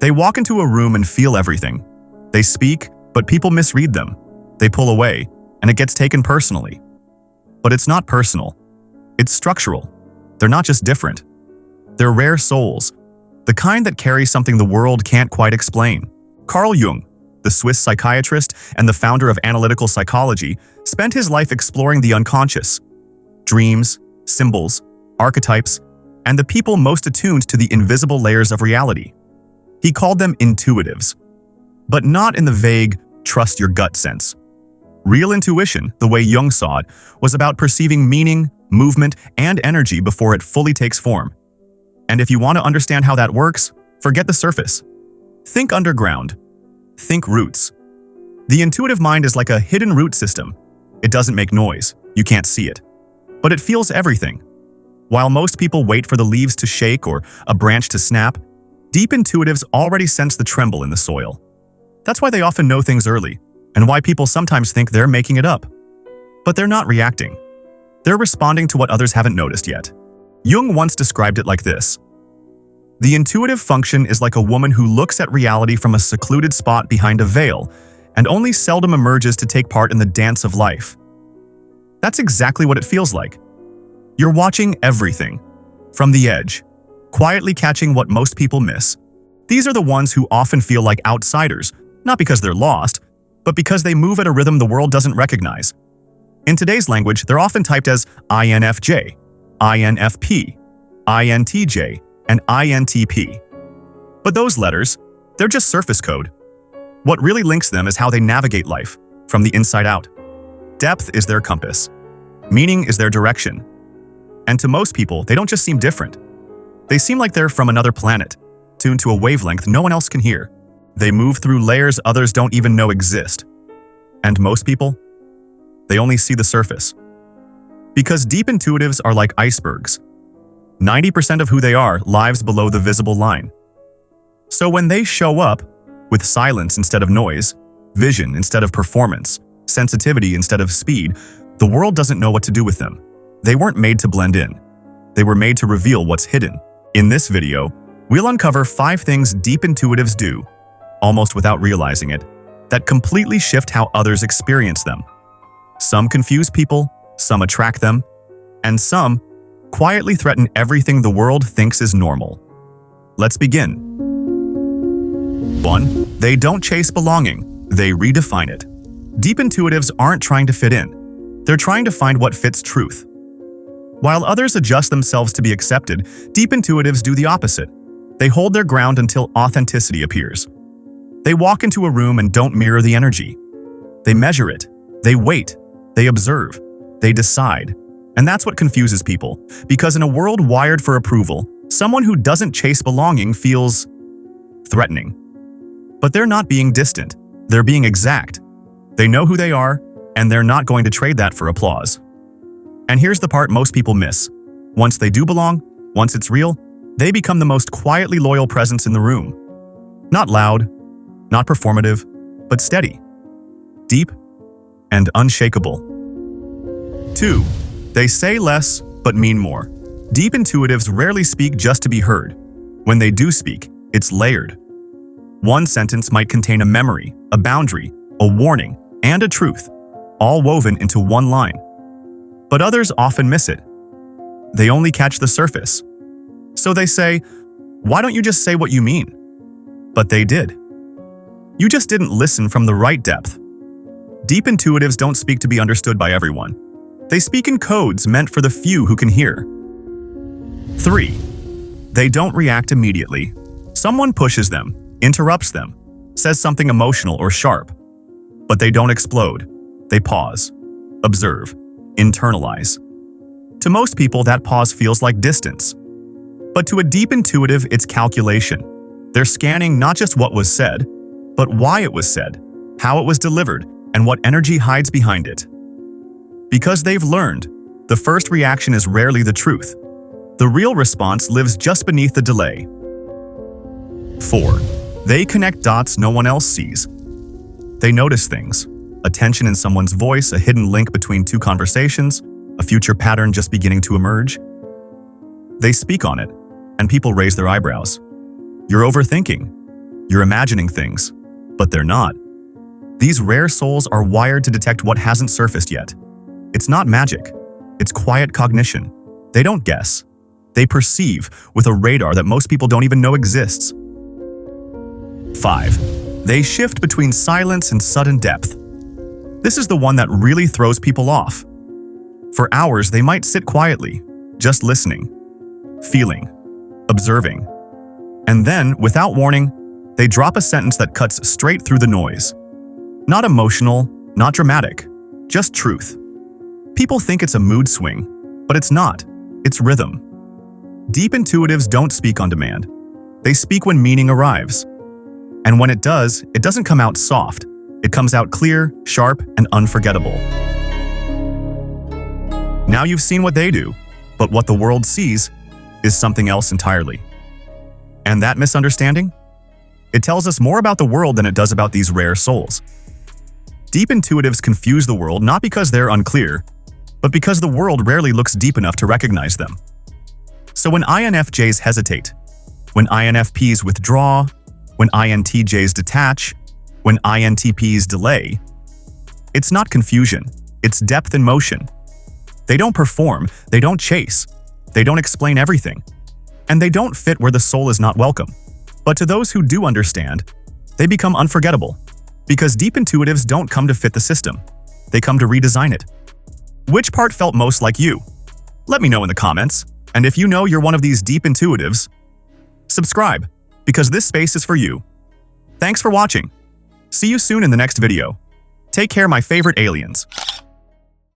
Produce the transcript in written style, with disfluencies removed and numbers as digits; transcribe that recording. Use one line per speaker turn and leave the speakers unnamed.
They walk into a room and feel everything. They speak, but people misread them. They pull away, and it gets taken personally. But it's not personal. It's structural. They're not just different. They're rare souls, the kind that carry something the world can't quite explain. Carl Jung, the Swiss psychiatrist and the founder of analytical psychology, spent his life exploring the unconscious. Dreams, symbols, archetypes, and the people most attuned to the invisible layers of reality. He called them intuitives, but not in the vague, trust your gut sense. Real intuition, the way Jung saw it, was about perceiving meaning, movement, and energy before it fully takes form. And if you want to understand how that works, forget the surface. Think underground. Think roots. The intuitive mind is like a hidden root system. It doesn't make noise, you can't see it, but it feels everything. While most people wait for the leaves to shake or a branch to snap, deep intuitives already sense the tremble in the soil. That's why they often know things early, and why people sometimes think they're making it up. But they're not reacting. They're responding to what others haven't noticed yet. Jung once described it like this: the intuitive function is like a woman who looks at reality from a secluded spot behind a veil and only seldom emerges to take part in the dance of life. That's exactly what it feels like. You're watching everything, from the edge, quietly catching what most people miss. These are the ones who often feel like outsiders, not because they're lost, but because they move at a rhythm the world doesn't recognize. In today's language, they're often typed as INFJ, INFP, INTJ, and INTP. But those letters, they're just surface code. What really links them is how they navigate life, from the inside out. Depth is their compass. Meaning is their direction. And to most people, they don't just seem different. They seem like they're from another planet, tuned to a wavelength no one else can hear. They move through layers others don't even know exist. And most people, they only see the surface. Because deep intuitives are like icebergs. 90% of who they are lives below the visible line. So when they show up, with silence instead of noise, vision instead of performance, sensitivity instead of speed, the world doesn't know what to do with them. They weren't made to blend in. They were made to reveal what's hidden. In this video, we'll uncover 5 things deep intuitives do, almost without realizing it, that completely shift how others experience them. Some confuse people, some attract them, and some quietly threaten everything the world thinks is normal. Let's begin. 1. They don't chase belonging, they redefine it. Deep intuitives aren't trying to fit in. They're trying to find what fits truth. While others adjust themselves to be accepted, deep intuitives do the opposite. They hold their ground until authenticity appears. They walk into a room and don't mirror the energy. They measure it. They wait. They observe. They decide. And that's what confuses people, because in a world wired for approval, someone who doesn't chase belonging feels threatening. But they're not being distant. They're being exact. They know who they are, and they're not going to trade that for applause. And here's the part most people miss. Once they do belong, once it's real, they become the most quietly loyal presence in the room. Not loud, not performative, but steady, deep, and unshakable. 2. They say less, but mean more. Deep intuitives rarely speak just to be heard. When they do speak, it's layered. One sentence might contain a memory, a boundary, a warning, and a truth, all woven into one line. But others often miss it. They only catch the surface. So they say, "Why don't you just say what you mean?" But they did. You just didn't listen from the right depth. Deep intuitives don't speak to be understood by everyone. They speak in codes meant for the few who can hear. 3. They don't react immediately. Someone pushes them, interrupts them, says something emotional or sharp. But they don't explode. They pause, observe, internalize. To most people, that pause feels like distance. But to a deep intuitive, it's calculation. They're scanning not just what was said, but why it was said, how it was delivered, and what energy hides behind it. Because they've learned, the first reaction is rarely the truth. The real response lives just beneath the delay. 4. They connect dots no one else sees. They notice things. A tension in someone's voice, a hidden link between two conversations, a future pattern just beginning to emerge. They speak on it, and people raise their eyebrows. You're overthinking. You're imagining things, but they're not. These rare souls are wired to detect what hasn't surfaced yet. It's not magic. It's quiet cognition. They don't guess. They perceive with a radar that most people don't even know exists. 5. They shift between silence and sudden depth. This is the one that really throws people off. For hours, they might sit quietly, just listening, feeling, observing. And then, without warning, they drop a sentence that cuts straight through the noise. Not emotional, not dramatic, just truth. People think it's a mood swing, but it's not. It's rhythm. Deep intuitives don't speak on demand. They speak when meaning arrives. And when it doesn't come out soft. It comes out clear, sharp, and unforgettable. Now you've seen what they do, but what the world sees is something else entirely. And that misunderstanding? It tells us more about the world than it does about these rare souls. Deep intuitives confuse the world not because they're unclear, but because the world rarely looks deep enough to recognize them. So when INFJs hesitate, when INFPs withdraw, when INTJs detach, when INTPs delay, it's not confusion, it's depth in motion. They don't perform, they don't chase, they don't explain everything, and they don't fit where the soul is not welcome. But to those who do understand, they become unforgettable, because deep intuitives don't come to fit the system, they come to redesign it. Which part felt most like you? Let me know in the comments, and if you know you're one of these deep intuitives, subscribe, because this space is for you. Thanks for watching. See you soon in the next video. Take care, my favorite aliens.